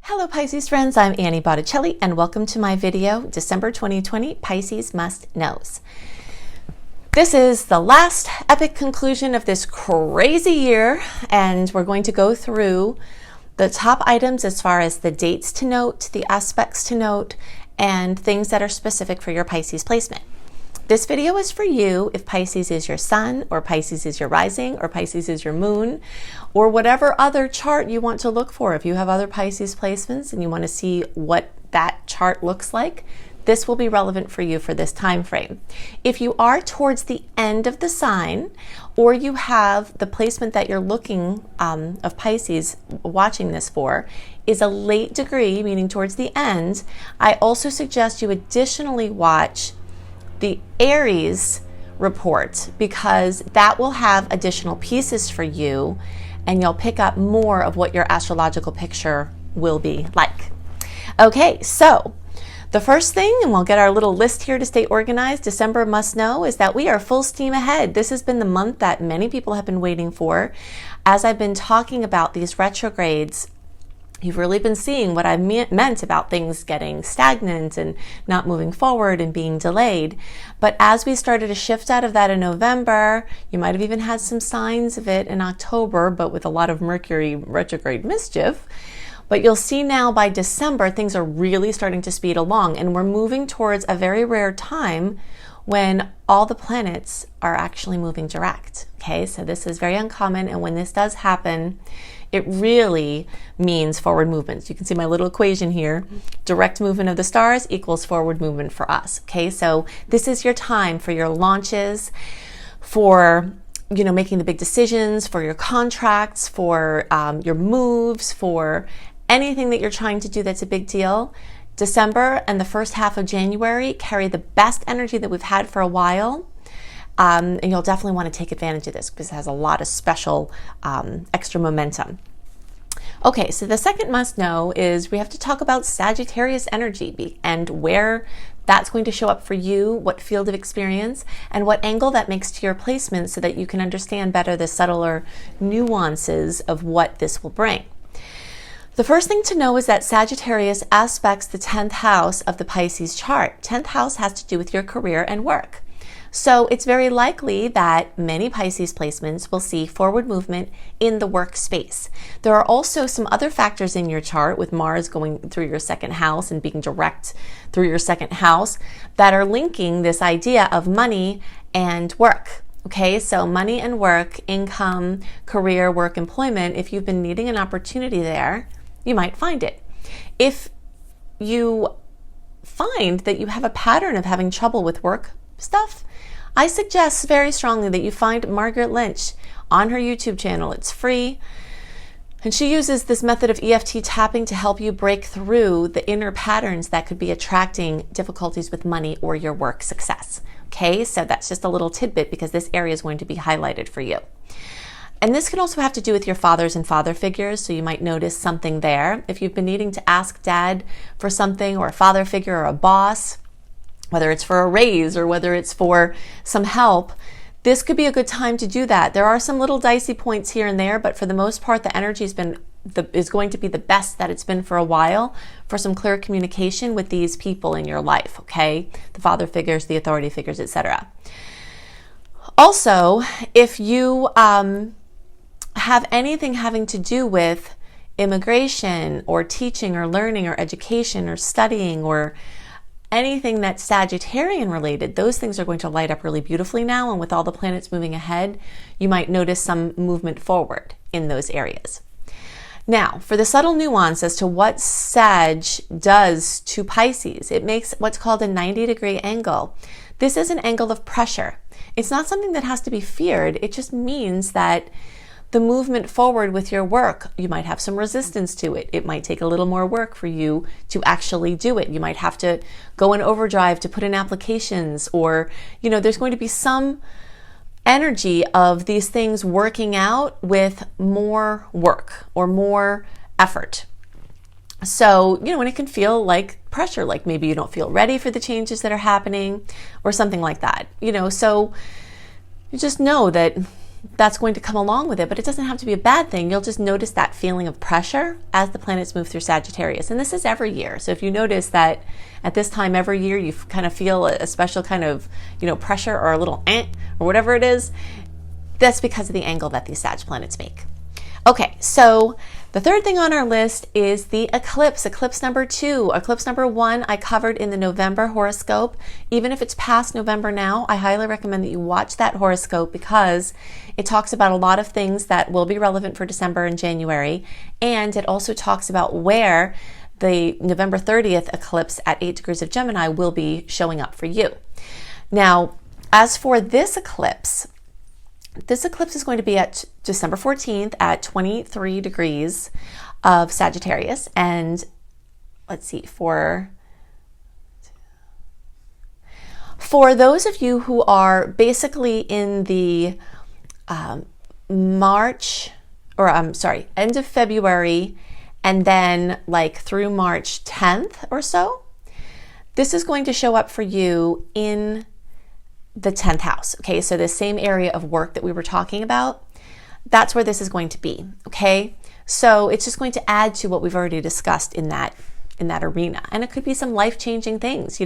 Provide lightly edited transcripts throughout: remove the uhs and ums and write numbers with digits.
Hello Pisces friends, I'm Annie Botticelli and welcome to my video, December 2020, Pisces Must Knows. This is the last epic conclusion of this crazy year, and we're going to go through the top items as far as the dates to note, the aspects to note, and things that are specific for your Pisces placement. This video is for you if Pisces is your sun, or Pisces is your rising, or Pisces is your moon, or whatever other chart you want to look for. If you have other Pisces placements and you want to see what that chart looks like, this will be relevant for you for this time frame. If you are towards the end of the sign, or you have the placement that you're looking of Pisces watching this for is a late degree, meaning towards the end, I also suggest you additionally watch the Aries report, because that will have additional pieces for you and you'll pick up more of what your astrological picture will be like. Okay, so the first thing, and we'll get our little list here to stay organized, December must know, is that we are full steam ahead. This has been the month that many people have been waiting for. As I've been talking about these retrogrades, you've really been seeing what I meant about things getting stagnant and not moving forward and being delayed. But as we started to shift out of that in November, you might have even had some signs of it in October, but with a lot of Mercury retrograde mischief. But you'll see now by December, things are really starting to speed along, and we're moving towards a very rare time when all the planets are actually moving direct. Okay, so this is very uncommon, and when this does happen, it really means forward movements. You can see my little equation here. Direct movement of the stars equals forward movement for us. Okay, so this is your time for your launches, for making the big decisions, for your contracts, for your moves, for anything that you're trying to do that's a big deal. December and the first half of January carry the best energy that we've had for a while. And you'll definitely want to take advantage of this because it has a lot of special extra momentum. Okay, so the second must know is we have to talk about Sagittarius energy and where that's going to show up for you, what field of experience, and what angle that makes to your placement so that you can understand better the subtler nuances of what this will bring. The first thing to know is that Sagittarius aspects the 10th house of the Pisces chart. 10th house has to do with your career and work. So it's very likely that many Pisces placements will see forward movement in the workspace. There are also some other factors in your chart, with Mars going through your second house and being direct through your second house, that are linking this idea of money and work. Okay, so money and work, income, career, work, employment, if you've been needing an opportunity there, you might find it. If you find that you have a pattern of having trouble with work stuff, I suggest very strongly that you find Margaret Lynch on her YouTube channel. It's free, and she uses this method of EFT tapping to help you break through the inner patterns that could be attracting difficulties with money or your work success. Okay, so that's just a little tidbit because this area is going to be highlighted for you. And this can also have to do with your fathers and father figures, so you might notice something there. If you've been needing to ask dad for something, or a father figure or a boss, whether it's for a raise or whether it's for some help, this could be a good time to do that. There are some little dicey points here and there, but for the most part, the energy is going to be the best that it's been for a while for some clear communication with these people in your life, okay? The father figures, the authority figures, etc. Also, if you have anything having to do with immigration or teaching or learning or education or studying or anything that's Sagittarian related, those things are going to light up really beautifully now, and with all the planets moving ahead, you might notice some movement forward in those areas. Now, for the subtle nuance as to what Sag does to Pisces, it makes what's called a 90-degree angle. This is an angle of pressure. It's not something that has to be feared. It just means that the movement forward with your work, you might have some resistance to it. It might take a little more work for you to actually do it. You might have to go in overdrive to put in applications, or, there's going to be some energy of these things working out with more work or more effort. So, and it can feel like pressure, like maybe you don't feel ready for the changes that are happening or something like that. So you just know that that's going to come along with it, but it doesn't have to be a bad thing. You'll just notice that feeling of pressure as the planets move through Sagittarius. And this is every year. So if you notice that at this time every year you kind of feel a special kind of, pressure or a little or whatever it is, that's because of the angle that these Sag planets make. Okay, so the third thing on our list is the eclipse, eclipse number 2. Eclipse number 1 I covered in the November horoscope. Even if it's past November now, I highly recommend that you watch that horoscope because it talks about a lot of things that will be relevant for December and January, and it also talks about where the November 30th eclipse at 8 degrees of Gemini will be showing up for you. Now, as for this eclipse is going to be at December 14th at 23 degrees of Sagittarius. And let's see, for those of you who are basically in the end of February and then like through March 10th or so, this is going to show up for you in the 10th house. Okay, so the same area of work that we were talking about, that's where this is going to be. Okay, so it's just going to add to what we've already discussed in that arena. And it could be some life-changing things.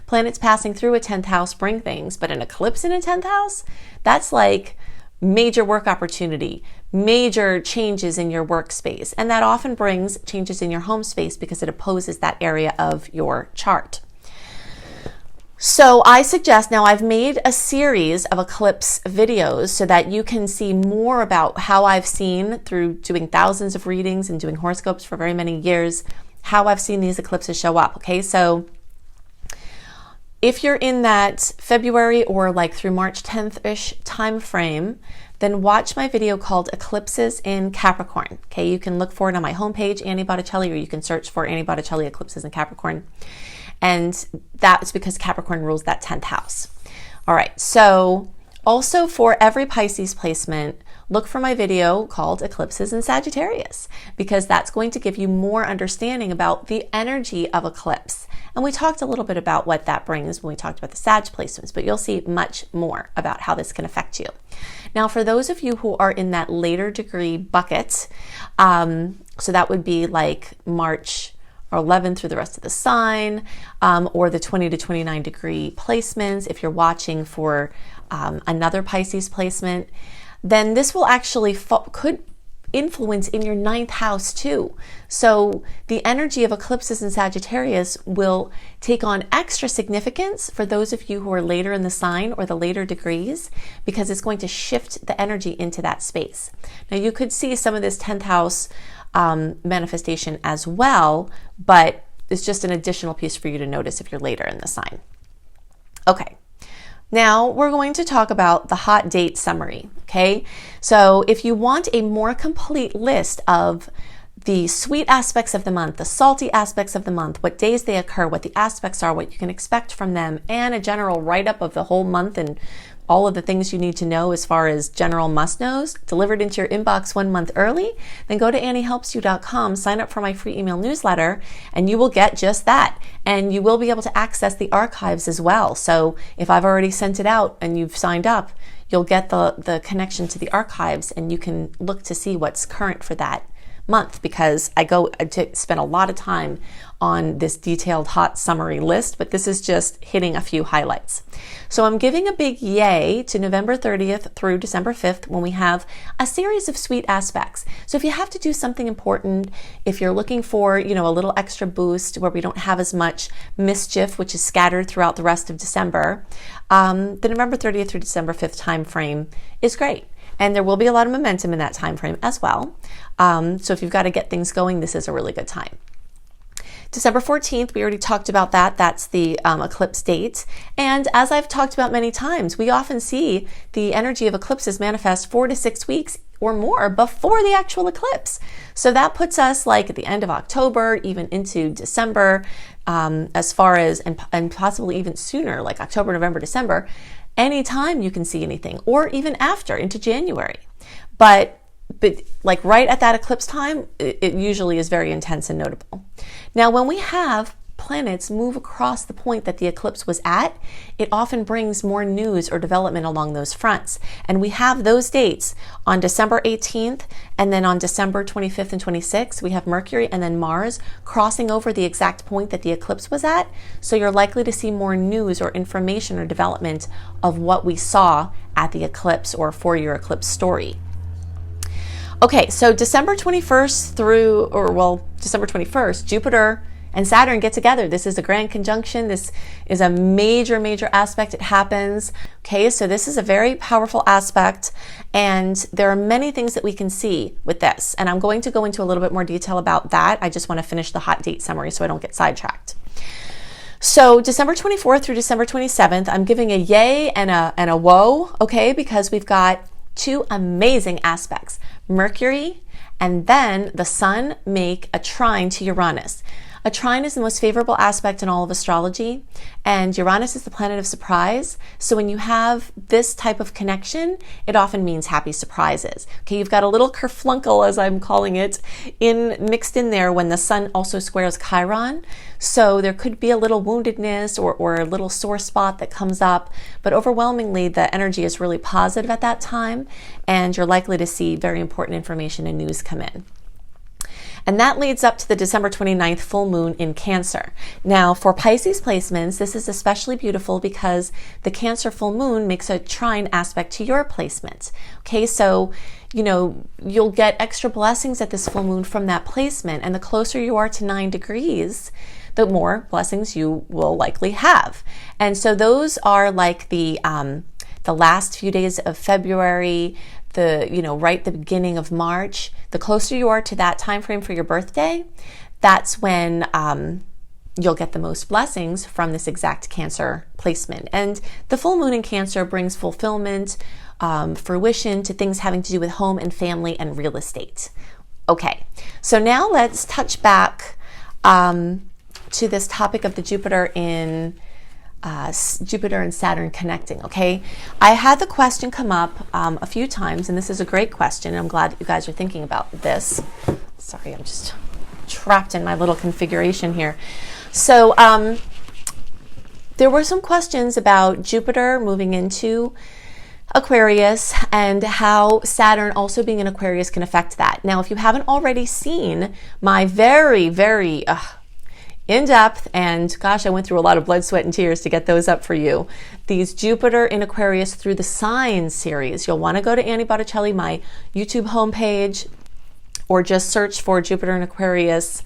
Planets passing through a 10th house bring things, but an eclipse in a 10th house, that's like major work opportunity, major changes in your workspace. And that often brings changes in your home space because it opposes that area of your chart. So I suggest, now I've made a series of eclipse videos so that you can see more about how I've seen, through doing thousands of readings and doing horoscopes for very many years, how I've seen these eclipses show up. Okay, so if you're in that February or like through March 10th-ish time frame, then watch my video called Eclipses in Capricorn. Okay, you can look for it on my homepage, Annie Botticelli, or you can search for Annie Botticelli Eclipses in Capricorn. And that's because Capricorn rules that 10th house. All right, so also for every Pisces placement, look for my video called Eclipses in Sagittarius, because that's going to give you more understanding about the energy of eclipse. And we talked a little bit about what that brings when we talked about the Sag placements, but you'll see much more about how this can affect you. Now, for those of you who are in that later degree bucket, so that would be like March or 11 through the rest of the sign, or the 20 to 29 degree placements, if you're watching for another Pisces placement, then this will actually could influence in your 9th house too. So the energy of eclipses in Sagittarius will take on extra significance for those of you who are later in the sign or the later degrees, because it's going to shift the energy into that space. Now you could see some of this 10th house manifestation as well, but it's just an additional piece for you to notice if you're later in the sign. Okay, now we're going to talk about the hot date summary. Okay, so if you want a more complete list of the sweet aspects of the month, the salty aspects of the month, what days they occur, what the aspects are, what you can expect from them, and a general write-up of the whole month and all of the things you need to know as far as general must-knows delivered into your inbox 1 month early, then go to anniehelpsyou.com, sign up for my free email newsletter, and you will get just that. And you will be able to access the archives as well. So if I've already sent it out and you've signed up, you'll get the connection to the archives, and you can look to see what's current for that month, because I spend a lot of time on this detailed hot summary list, but this is just hitting a few highlights. So I'm giving a big yay to November 30th through December 5th, when we have a series of sweet aspects. So if you have to do something important, if you're looking for, a little extra boost where we don't have as much mischief, which is scattered throughout the rest of December, the November 30th through December 5th time frame is great. And there will be a lot of momentum in that time frame as well. So if you've got to get things going, this is a really good time. December 14th, we already talked about that. That's the eclipse date. And as I've talked about many times, we often see the energy of eclipses manifest 4 to 6 weeks or more before the actual eclipse. So that puts us like at the end of October, even into December, as far as, and possibly even sooner, like October, November, December, anytime you can see anything, or even after into January. But like right at that eclipse time, it usually is very intense and notable. Now, when we have planets move across the point that the eclipse was at, it often brings more news or development along those fronts. And we have those dates on December 18th, and then on December 25th and 26th, we have Mercury and then Mars crossing over the exact point that the eclipse was at. So you're likely to see more news or information or development of what we saw at the eclipse or for your eclipse story. Okay, so December 21st December 21st, Jupiter and Saturn get together. This is a grand conjunction. This is a major, major aspect. It happens. Okay, so this is a very powerful aspect, and there are many things that we can see with this. And I'm going to go into a little bit more detail about that. I just want to finish the hot date summary so I don't get sidetracked. So December 24th through December 27th, I'm giving a yay and a whoa, okay, because we've got two amazing aspects. Mercury and then the Sun make a trine to Uranus. A trine is the most favorable aspect in all of astrology, and Uranus is the planet of surprise. So when you have this type of connection, it often means happy surprises. Okay, you've got a little kerflunkel, as I'm calling it, mixed in there when the Sun also squares Chiron. So there could be a little woundedness or a little sore spot that comes up, but overwhelmingly the energy is really positive at that time, and you're likely to see very important information and news come in. And that leads up to the December 29th full moon in Cancer. Now, for Pisces placements, this is especially beautiful because the Cancer full moon makes a trine aspect to your placement. Okay, so, you'll get extra blessings at this full moon from that placement. And the closer you are to 9 degrees, the more blessings you will likely have. And so those are like the last few days of February, right the beginning of March. The closer you are to that time frame for your birthday, that's when you'll get the most blessings from this exact Cancer placement. And the full moon in Cancer brings fulfillment, fruition to things having to do with home and family and real estate. Okay, so now let's touch back to this topic of the Jupiter and Saturn connecting, okay? I had the question come up a few times, and this is a great question. I'm glad you guys are thinking about this. Sorry, I'm just trapped in my little configuration here. So there were some questions about Jupiter moving into Aquarius and how Saturn also being in Aquarius can affect that. Now, if you haven't already seen my very, very in-depth, and gosh, I went through a lot of blood, sweat, and tears to get those up for you, these Jupiter in Aquarius through the signs series, you'll want to go to Annie Botticelli, my YouTube homepage, or just search for Jupiter in Aquarius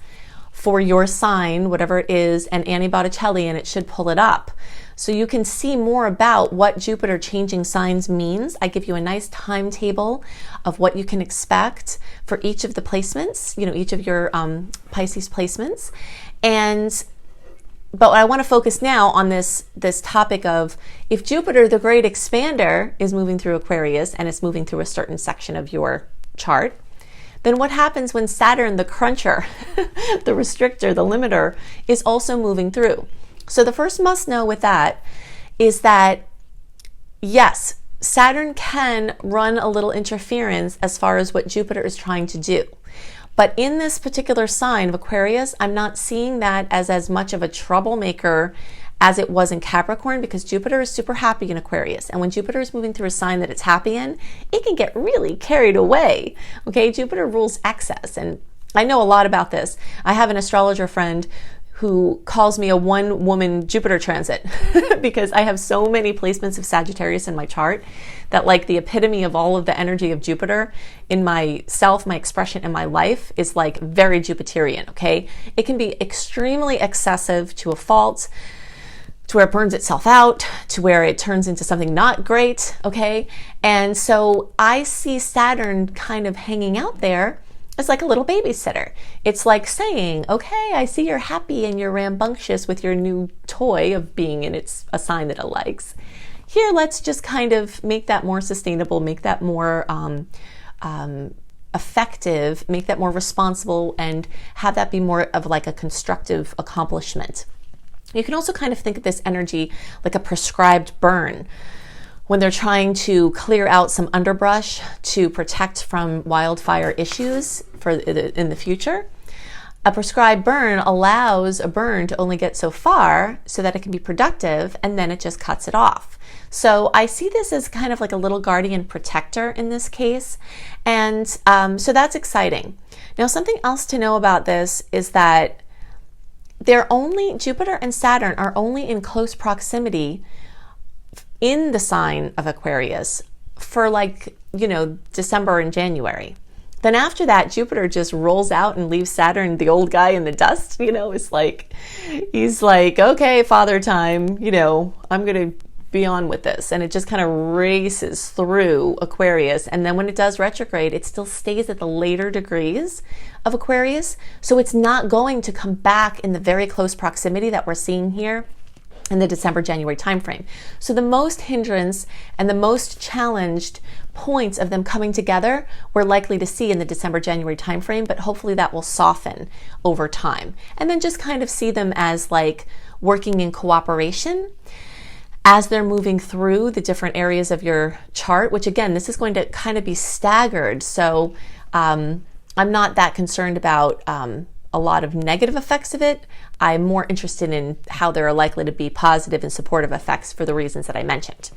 for your sign, whatever it is, and Annie Botticelli, and it should pull it up. So you can see more about what Jupiter changing signs means. I give you a nice timetable of what you can expect for each of the placements, each of your Pisces placements. But I want to focus now on this topic of if Jupiter, the great expander, is moving through Aquarius and it's moving through a certain section of your chart, then what happens when Saturn, the cruncher, the restrictor, the limiter, is also moving through? So the first must know with that is that, yes, Saturn can run a little interference as far as what Jupiter is trying to do. But in this particular sign of Aquarius, I'm not seeing that as much of a troublemaker as it was in Capricorn, because Jupiter is super happy in Aquarius. And when Jupiter is moving through a sign that it's happy in, it can get really carried away. Okay, Jupiter rules excess. And I know a lot about this. I have an astrologer friend who calls me a one-woman Jupiter transit because I have so many placements of Sagittarius in my chart that like the epitome of all of the energy of Jupiter in myself, my expression in my life is like very Jupiterian, okay? It can be extremely excessive to a fault, to where it burns itself out, to where it turns into something not great, okay? And so I see Saturn kind of hanging out there. It's like a little babysitter. It's like saying, okay, I see you're happy and you're rambunctious with your new toy of being in a sign that it likes. Here, let's just kind of make that more sustainable, make that more effective, make that more responsible, and have that be more of like a constructive accomplishment. You can also kind of think of this energy like a prescribed burn, when they're trying to clear out some underbrush to protect from wildfire issues in the future. A prescribed burn allows a burn to only get so far so that it can be productive, and then it just cuts it off. So I see this as kind of like a little guardian protector in this case. And so that's exciting. Now, something else to know about this is that Jupiter and Saturn are only in close proximity in the sign of Aquarius for December and January. Then after that, Jupiter just rolls out and leaves Saturn, the old guy, in the dust. It's like, he's like, okay, father time, I'm going to be on with this. And it just kind of races through Aquarius. And then when it does retrograde, it still stays at the later degrees of Aquarius. So it's not going to come back in the very close proximity that we're seeing here in the December-January timeframe. So the most hindrance and the most challenged points of them coming together we're likely to see in the December-January timeframe, but hopefully that will soften over time. And then just kind of see them as like working in cooperation as they're moving through the different areas of your chart, which again, this is going to kind of be staggered. So I'm not that concerned about a lot of negative effects of it. I'm more interested in how there are likely to be positive and supportive effects for the reasons that I mentioned.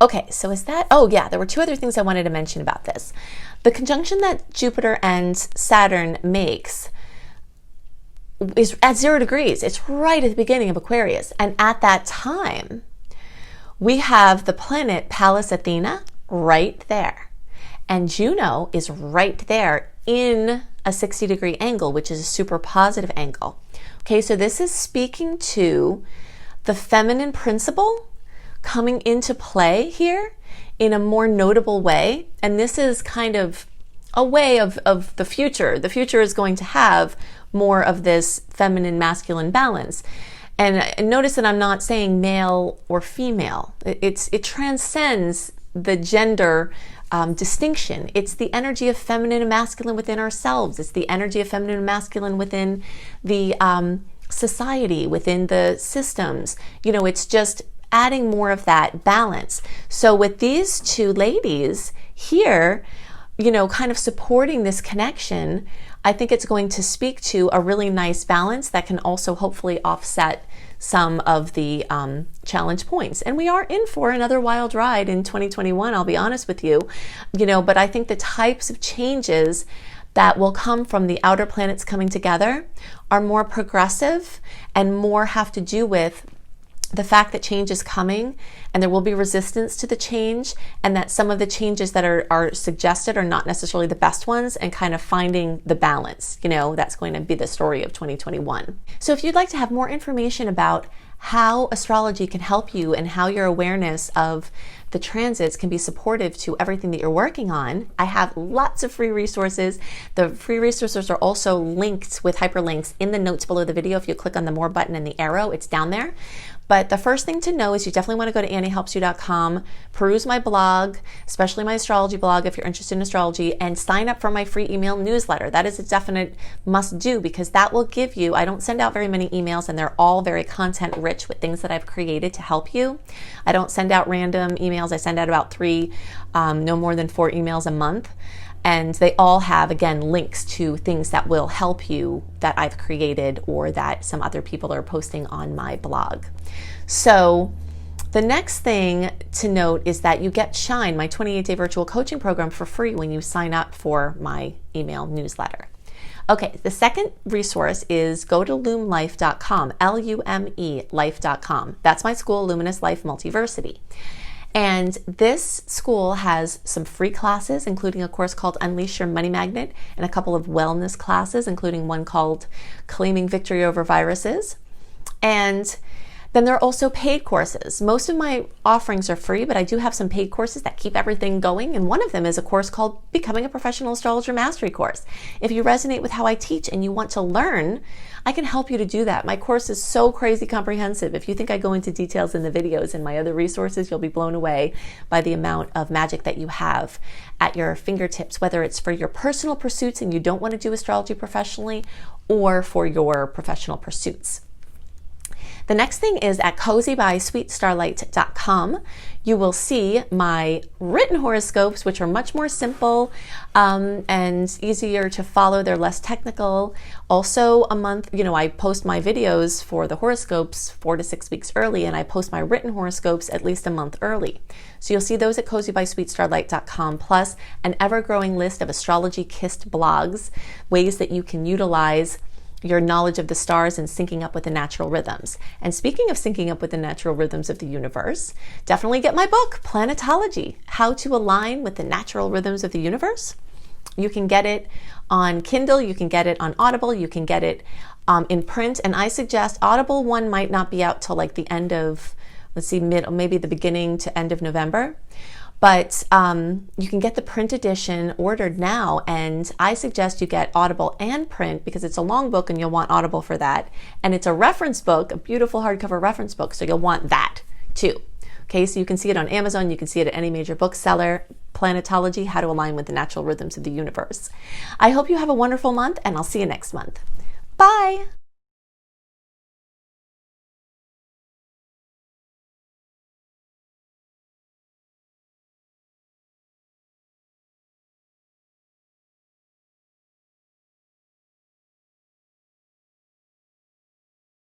Okay, so there were two other things I wanted to mention about this. The conjunction that Jupiter and Saturn makes is at 0 degrees. It's right at the beginning of Aquarius. And at that time, we have the planet Pallas Athena right there. And Juno is right there in a 60-degree angle, which is a super positive angle. Okay, so this is speaking to the feminine principle coming into play here in a more notable way. And this is kind of a way of the future. The future is going to have more of this feminine masculine balance. And notice that I'm not saying male or female. It transcends the gender distinction. It's the energy of feminine and masculine within ourselves. It's the energy of feminine and masculine within the society, within the systems. It's just adding more of that balance. So with these two ladies here, kind of supporting this connection, I think it's going to speak to a really nice balance that can also hopefully offset some of the challenge points. And we are in for another wild ride in 2021, I'll be honest with you, but I think the types of changes that will come from the outer planets coming together are more progressive and more have to do with the fact that change is coming and there will be resistance to the change, and that some of the changes that are suggested are not necessarily the best ones, and kind of finding the balance. That's going to be the story of 2021. So if you'd like to have more information about how astrology can help you and how your awareness of the transits can be supportive to everything that you're working on, I have lots of free resources. The free resources are also linked with hyperlinks in the notes below the video. If you click on the more button and the arrow, it's down there. But the first thing to know is you definitely want to go to anniehelpsyou.com, peruse my blog, especially my astrology blog if you're interested in astrology, and sign up for my free email newsletter. That is a definite must do, because that will give you, I don't send out very many emails and they're all very content rich with things that I've created to help you. I don't send out random emails. I send out about 3, no more than 4 emails a month. And they all have, again, links to things that will help you that I've created or that some other people are posting on my blog. So the next thing to note is that you get Shine, my 28-day virtual coaching program, for free when you sign up for my email newsletter. Okay, the second resource is go to lumelife.com, L-U-M-E life.com. That's my school, Luminous Life Multiversity. And this school has some free classes, including a course called Unleash Your Money Magnet, and a couple of wellness classes, including one called Claiming Victory Over Viruses. And then there are also paid courses. Most of my offerings are free, but I do have some paid courses that keep everything going. And one of them is a course called Becoming a Professional Astrologer Mastery Course. If you resonate with how I teach and you want to learn, I can help you to do that. My course is so crazy comprehensive. If you think I go into details in the videos and my other resources, you'll be blown away by the amount of magic that you have at your fingertips, whether it's for your personal pursuits and you don't want to do astrology professionally, or for your professional pursuits. The next thing is at cozybysweetstarlight.com. You will see my written horoscopes, which are much more simple and easier to follow. They're less technical. Also a month, I post my videos for the horoscopes 4 to 6 weeks early, and I post my written horoscopes at least a month early. So you'll see those at cozybysweetstarlight.com, plus an ever-growing list of astrology-kissed blogs, ways that you can utilize your knowledge of the stars and syncing up with the natural rhythms. And speaking of syncing up with the natural rhythms of the universe, definitely get my book, Planetology, How to Align with the Natural Rhythms of the Universe. You can get it on Kindle, you can get it on Audible, you can get it in print, and I suggest Audible one might not be out till like the end of, maybe the beginning to end of November. But you can get the print edition ordered now, and I suggest you get Audible and print because it's a long book and you'll want Audible for that. And it's a reference book, a beautiful hardcover reference book, so you'll want that too. Okay, so you can see it on Amazon, you can see it at any major bookseller. Planetology, How to Align with the Natural Rhythms of the Universe. I hope you have a wonderful month, and I'll see you next month. Bye!